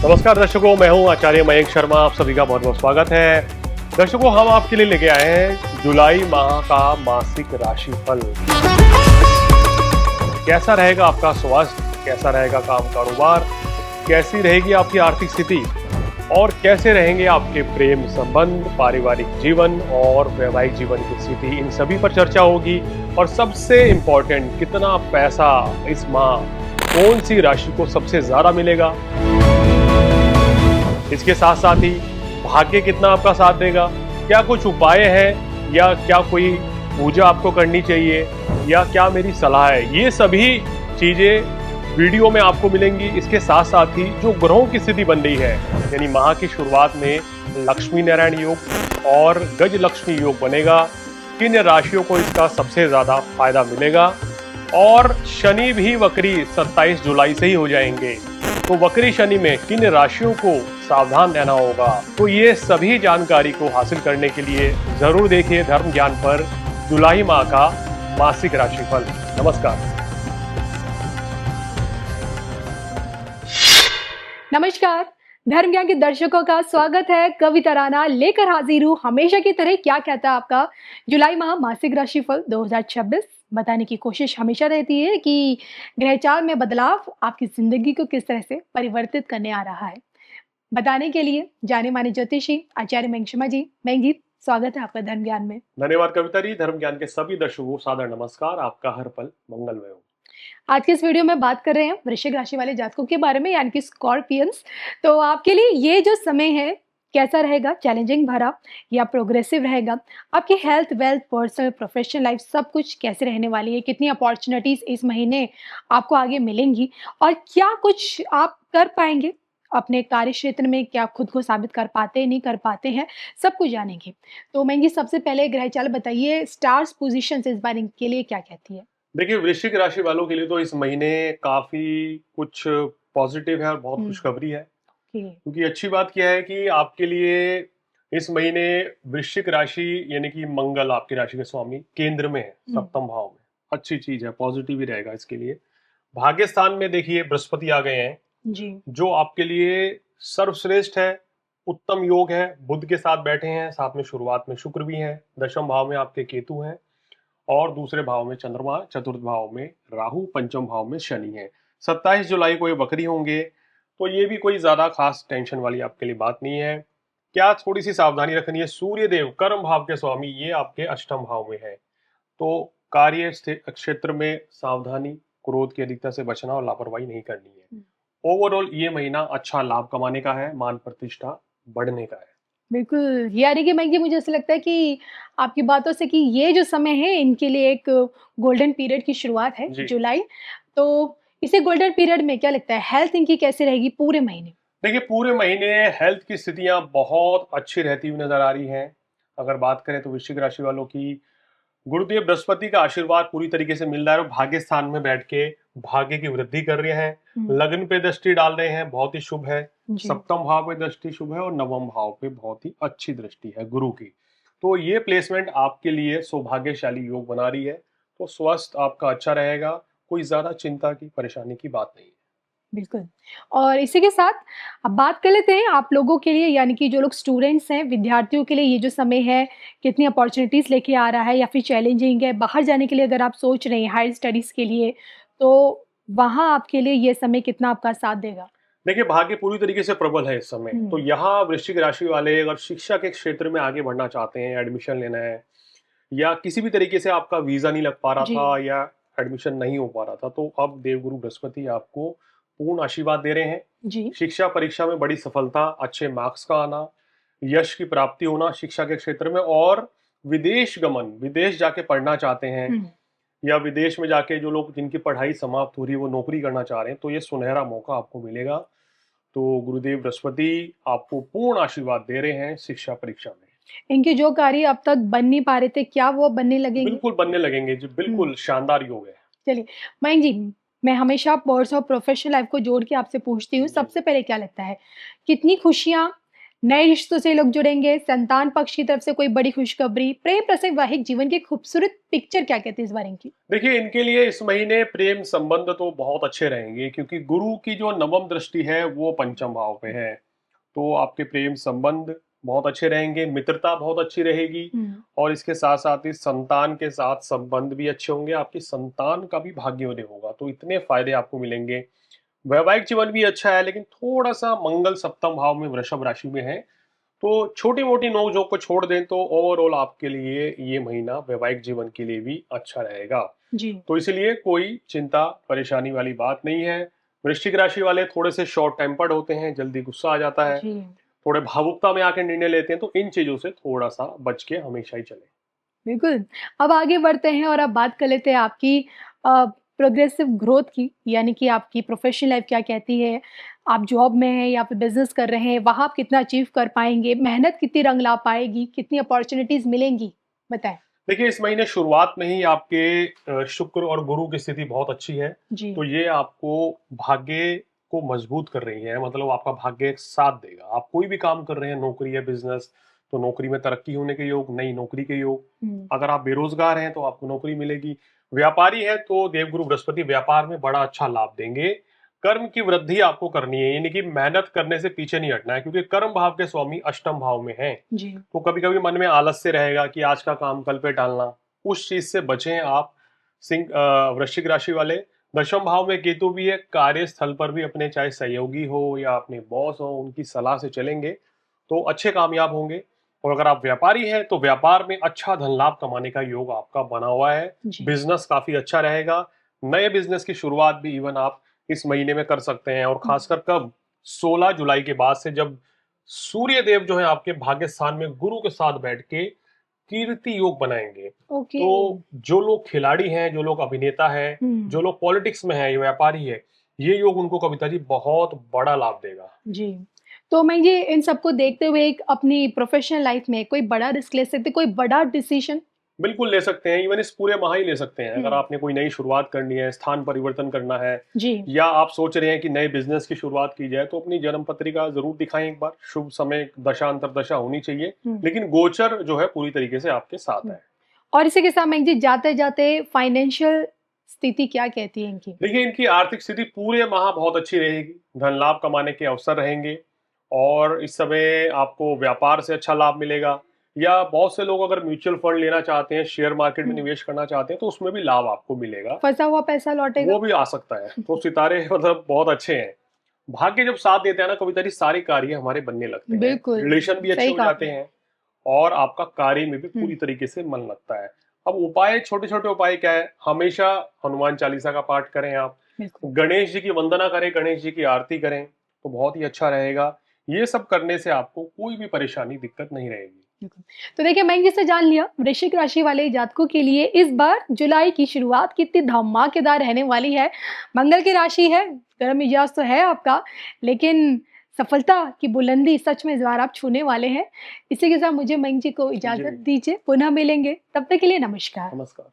नमस्कार दर्शकों, मैं हूं आचार्य मयंक शर्मा। आप सभी का बहुत बहुत स्वागत है। दर्शकों, हम आपके लिए लेके आए हैं जुलाई माह का मासिक राशिफल। कैसा रहेगा आपका स्वास्थ्य, कैसा रहेगा काम कारोबार, कैसी रहेगी आपकी आर्थिक स्थिति और कैसे रहेंगे आपके प्रेम संबंध, पारिवारिक जीवन और वैवाहिक जीवन की स्थिति, इन सभी पर चर्चा होगी। और सबसे इम्पोर्टेंट, कितना पैसा इस माह कौन सी राशि को सबसे ज्यादा मिलेगा, इसके साथ साथ ही भाग्य कितना आपका साथ देगा, क्या कुछ उपाय हैं या क्या कोई पूजा आपको करनी चाहिए या क्या मेरी सलाह है, ये सभी चीजें वीडियो में आपको मिलेंगी। इसके साथ साथ ही जो ग्रहों की स्थिति बन रही है, यानी माह की शुरुआत में लक्ष्मी नारायण योग और गज लक्ष्मी योग बनेगा, किन राशियों को इसका सबसे ज्यादा फायदा मिलेगा। और शनि भी वक्री 27 जुलाई से ही हो जाएंगे, तो वक्री शनि में किन राशियों को सावधान रहना होगा। तो ये सभी जानकारी को हासिल करने के लिए जरूर देखिए धर्म ज्ञान पर जुलाई माह का मासिक राशिफल। नमस्कार। नमस्कार, धर्म ज्ञान के दर्शकों का स्वागत है। कविता राणा लेकर हाजिर हूँ हमेशा की तरह। क्या कहता है आपका जुलाई माह मासिक राशिफल 2026 बताने की कोशिश हमेशा रहती है कि ग्रहचाल में बदलाव आपकी जिंदगी को किस तरह से परिवर्तित करने आ रहा है। बताने के लिए जाने माने ज्योतिषी आचार्य मयंक शर्मा जी। मयंक जी, स्वागत है आपका धर्म ज्ञान में। धन्यवाद कविता जी। धर्म ज्ञान के सभी दर्शकों को सादर नमस्कार। आपका हर पल मंगलमय हो। आज के इस वीडियो में बात कर रहे हैं वृश्चिक राशि वाले जातकों के बारे में, यानी कि स्कॉर्पियंस। तो आपके लिए ये जो समय है कैसा रहेगा, चैलेंजिंग भरा या प्रोग्रेसिव रहेगा? आपकी health, wealth, personal, professional life सब कुछ कैसे रहने वाली है? कितनी अपॉर्चुनिटीज इस महीने आपको आगे मिलेंगी और क्या कुछ आप कर पाएंगे अपने कार्य क्षेत्र में? क्या खुद को साबित कर पाते हैं, नहीं कर पाते हैं, सब कुछ जानेंगे। तो मैं ये सबसे पहले ग्रहचाल बताइए, स्टार्स पोजीशंस इस बार इनके लिए क्या कहती है? देखिए, वृश्चिक राशि वालों के लिए तो इस महीने काफी कुछ पॉजिटिव है और बहुत खुशखबरी है। क्योंकि अच्छी बात क्या है कि आपके लिए इस महीने वृश्चिक राशि यानी कि मंगल आपकी राशि के स्वामी केंद्र में है, सप्तम भाव में। अच्छी चीज है, पॉजिटिव ही रहेगा इसके लिए। भाग्य स्थान में देखिए बृहस्पति आ गए हैं जी, जो आपके लिए सर्वश्रेष्ठ है, उत्तम योग है। बुध के साथ बैठे हैं, साथ में शुरुआत में शुक्र भी है, दशम भाव में आपके केतु हैं और दूसरे भाव में चंद्रमा, चतुर्थ भाव में राहु, पंचम भाव में शनि है। 27 जुलाई को ये वक्री होंगे, तो ये भी कोई ज्यादा खास टेंशन वाली आपके लिए बात नहीं है। क्या थोड़ी सी सावधानी रखनी है, सूर्य देव कर्म भाव के स्वामी ये आपके अष्टम भाव में है, तो कार्य क्षेत्र में सावधानी, क्रोध की अधिकता से बचना और लापरवाही नहीं करनी है। ओवरऑल ये महीना अच्छा लाभ कमाने का है, मान प्रतिष्ठा बढ़ने का है। बिल्कुल। यानी कि मैं, मुझे ऐसा लगता है कि आपकी बातों से कि ये जो समय है इनके लिए एक गोल्डन पीरियड की शुरुआत है, जी। जुलाई। तो इसे गोल्डन पीरियड में क्या लगता है हेल्थ इनकी कैसे रहेगी पूरे महीने? देखिए, पूरे महीने हेल्थ की स्थितियां बहुत अच्छी रहती हुई नजर आ रही हैं। अगर बात करें तो वृश्चिक राशि वालों की गुरुदेव बृहस्पति का आशीर्वाद पूरी तरीके से मिल रहा है और भाग्य स्थान में बैठ के भाग्य की वृद्धि कर रहे हैं। लग्न पे दृष्टि डाल रहे हैं, बहुत ही शुभ है। जी। सप्तम भाव पे दृष्टि शुभ है और नवम भाव पे बहुत ही अच्छी दृष्टि है गुरु की। तो ये प्लेसमेंट आपके लिए सौभाग्यशाली योग बना रही है। तो स्वास्थ्य आपका अच्छा रहेगा, कोई ज्यादा चिंता की परेशानी की बात नहीं है। बिल्कुल। और इसी के साथ अब बात कर लेते हैं आप लोगों के लिए, यानी कि जो लोग स्टूडेंट्स हैं, विद्यार्थियों के लिए ये जो समय है कितनी अपॉर्चुनिटीज़ लेके आ रहा है या फिर चैलेंजिंग है? बाहर जाने के लिए अगर आप सोच रहे हैं हायर स्टडीज़ के लिए, तो वहाँ आपके लिए ये समय कितना आपका साथ देगा? देखिए, भाग्य पूरी तरीके से प्रबल है इस समय। तो यहाँ वृश्चिक राशि वाले अगर शिक्षा के क्षेत्र में आगे बढ़ना चाहते हैं, एडमिशन लेना है या किसी भी तरीके से आपका वीजा नहीं लग पा रहा जी। था या एडमिशन नहीं हो पा रहा था, तो अब देवगुरु बृहस्पति आपको पूर्ण आशीर्वाद दे रहे हैं। जी। शिक्षा परीक्षा में बड़ी सफलता, अच्छे मार्क्स का आना, यश की प्राप्ति होना शिक्षा के क्षेत्र में, और विदेश गमन, विदेश जाके पढ़ना चाहते हैं या विदेश में जाके जो लोग जिनकी पढ़ाई समाप्त हो रही है वो नौकरी करना चाह रहे हैं, तो ये सुनहरा मौका आपको मिलेगा। तो गुरुदेव बृहस्पति आपको पूर्ण आशीर्वाद दे रहे हैं शिक्षा परीक्षा में। इनके जो कार्य अब तक बन नहीं पा रहे थे, क्या वो बनने लगेंगे? बिल्कुल बनने लगेंगे जी, बिल्कुल शानदार योग है। चलिए, मयंक जी, मैं हमेशा पर्स और प्रोफेशनल लाइफ को जोड़ के आपसे पूछती हूँ, जी। सबसे पहले क्या लगता है कितनी खुशियाँ नए रिश्तों से लोग जुड़ेंगे, संतान पक्ष की तरफ से कोई बड़ी खुशखबरी, प्रेम प्रसंग वैवाहिक जीवन की खूबसूरत पिक्चर क्या कहते हैं इस बारे की? देखिए, इनके लिए इस महीने प्रेम संबंध तो बहुत अच्छे रहेंगे, क्योंकि गुरु की जो नवम दृष्टि है वो पंचम भाव पे है। तो आपके प्रेम संबंध बहुत अच्छे रहेंगे, मित्रता बहुत अच्छी रहेगी, हम्म। और इसके साथ साथ ही संतान के साथ संबंध भी अच्छे होंगे, आपकी संतान का भी भाग्योदय होगा, तो इतने फायदे आपको मिलेंगे। वैवाहिक जीवन भी अच्छा है, लेकिन थोड़ा सा मंगल सप्तम भाव में वृषभ राशि में है, तो छोटी मोटी नोकझोंक को छोड़ दें तो ओवरऑल आपके लिए ये महीना वैवाहिक जीवन के लिए भी अच्छा रहेगा। जी। तो इसलिए कोई चिंता परेशानी वाली बात नहीं है। वृश्चिक राशि वाले थोड़े से शॉर्ट टेम्पर्ड होते हैं, जल्दी गुस्सा आ जाता है, जी। थोड़े भावुकता में आके निर्णय लेते हैं, तो इन चीजों से थोड़ा सा बच के हमेशा ही चले। बिल्कुल। अब आगे बढ़ते हैं और अब बात कर लेते हैं आपकी प्रोग्रेसिव ग्रोथ की, यानी कि आपकी प्रोफ़ेशनल लाइफ़ क्या कहती है? आप जॉब में हैं या फिर बिज़नेस कर रहे हैं, वहाँ आप कितना अचीव कर पाएँगे? मेहनत कितनी रंग ला पाएगी? कितनी अपॉर्च्युनिटीज़ मिलेंगी? बताएँ। देखिए, इस महीने शुरुआत में ही आपके शुक्र और गुरु की स्थिति बहुत अच्छी है, जी। तो ये आपको भाग्य को मजबूत कर रही है, मतलब आपका भाग्य एक साथ देगा। आप कोई भी काम कर रहे हैं, नौकरी या बिजनेस, तो नौकरी में तरक्की होने के योग, नई नौकरी के योग। हुँ। अगर आप बेरोजगार हैं तो आपको नौकरी मिलेगी। व्यापारी है तो देवगुरु बृहस्पति व्यापार में बड़ा अच्छा लाभ देंगे। कर्म की वृद्धि आपको करनी है, यानी कि मेहनत करने से पीछे नहीं हटना है, क्योंकि कर्म भाव के स्वामी अष्टम भाव में हैं। जी। तो कभी कभी मन में आलस्य रहेगा कि आज का काम कल पे टालना, उस चीज से बचें आप। वृश्चिक राशि वाले, दशम भाव में केतु भी है, कार्यस्थल पर भी अपने चाहे सहयोगी हो या अपने बॉस हो, उनकी सलाह से चलेंगे तो अच्छे कामयाब होंगे। और अगर आप व्यापारी हैं तो व्यापार में अच्छा धन लाभ कमाने का योग आपका बना हुआ है। जी। बिजनेस काफी अच्छा रहेगा। नए बिजनेस की शुरुआत भी इवन आप इस महीने में कर सकते हैं, और हुँ। खासकर कब, 16 जुलाई के बाद से, जब सूर्य देव जो है आपके भाग्य स्थान में गुरु के साथ बैठ के कीर्ति योग बनाएंगे। ओके। तो जो लोग खिलाड़ी हैं, जो लोग अभिनेता हैं, हुँ। जो लोग पॉलिटिक्स में हैं, ये व्यापारी है, ये योग उनको कविता जी बहुत बड़ा लाभ देगा। जी। तो मैं ये इन सबको देखते हुए एक अपनी प्रोफ़ेशनल लाइफ़ में कोई बड़ा रिस्क ले सकते, कोई बड़ा डिसीज़न? बिल्कुल ले सकते हैं, इवन इस पूरे माह ही ले सकते हैं। अगर हुँ। आपने कोई नई शुरुआत करनी है, स्थान परिवर्तन करना है, जी। या आप सोच रहे हैं कि नए बिजनेस की शुरुआत की जाए, तो अपनी जन्म पत्रिका जरूर दिखाएं एक बार। शुभ समय दशा अंतरदशा होनी चाहिए, हुँ। लेकिन गोचर जो है पूरी तरीके से आपके साथ हुँ। है। और इसी के साथ मैं जी जाते-जाते फाइनेंशियल स्थिति क्या कहती है इनकी? देखिए, इनकी आर्थिक स्थिति पूरे माह बहुत अच्छी रहेगी, धन लाभ कमाने के अवसर रहेंगे, और इस समय आपको व्यापार से अच्छा लाभ मिलेगा, या बहुत से लोग अगर म्यूचुअल फंड लेना चाहते हैं, शेयर मार्केट में हुँ। निवेश करना चाहते हैं, तो उसमें भी लाभ आपको मिलेगा, फँसा हुआ पैसा लौटेगा? वो भी आ सकता है। तो सितारे मतलब बहुत अच्छे हैं। भाग्य जब साथ देते हैं ना कविता जी, सारे कार्य हमारे बनने लगते हैं, बिल्कुल, रिलेशन भी अच्छे सही हो कहा जाते आपने। हैं, और आपका कार्य में भी हुँ। पूरी तरीके से मन लगता है। अब उपाय, छोटे छोटे उपाय क्या है, हमेशा हनुमान चालीसा का पाठ करें आप, बिल्कुल। गणेश जी की वंदना करें, गणेश जी की आरती करें, तो बहुत ही अच्छा रहेगा। ये सब करने से आपको कोई भी परेशानी, दिक्कत नहीं रहेगी। बिल्कुल। तो देखिए मैंने जैसे जान लिया वृश्चिक राशि वाले जातकों के लिए इस बार जुलाई की शुरुआत कितनी धमाकेदार रहने वाली है। मंगल की राशि है, गर्म मिजाज तो है आपका, लेकिन सफलता की बुलंदी सच में इस बार आप छूने वाले हैं। इसी के साथ मुझे मयंक जी को जी, इजाज़त दीजिए, पुनः मिलेंगे, तब तक के लिए नमस्कार। नमस्कार।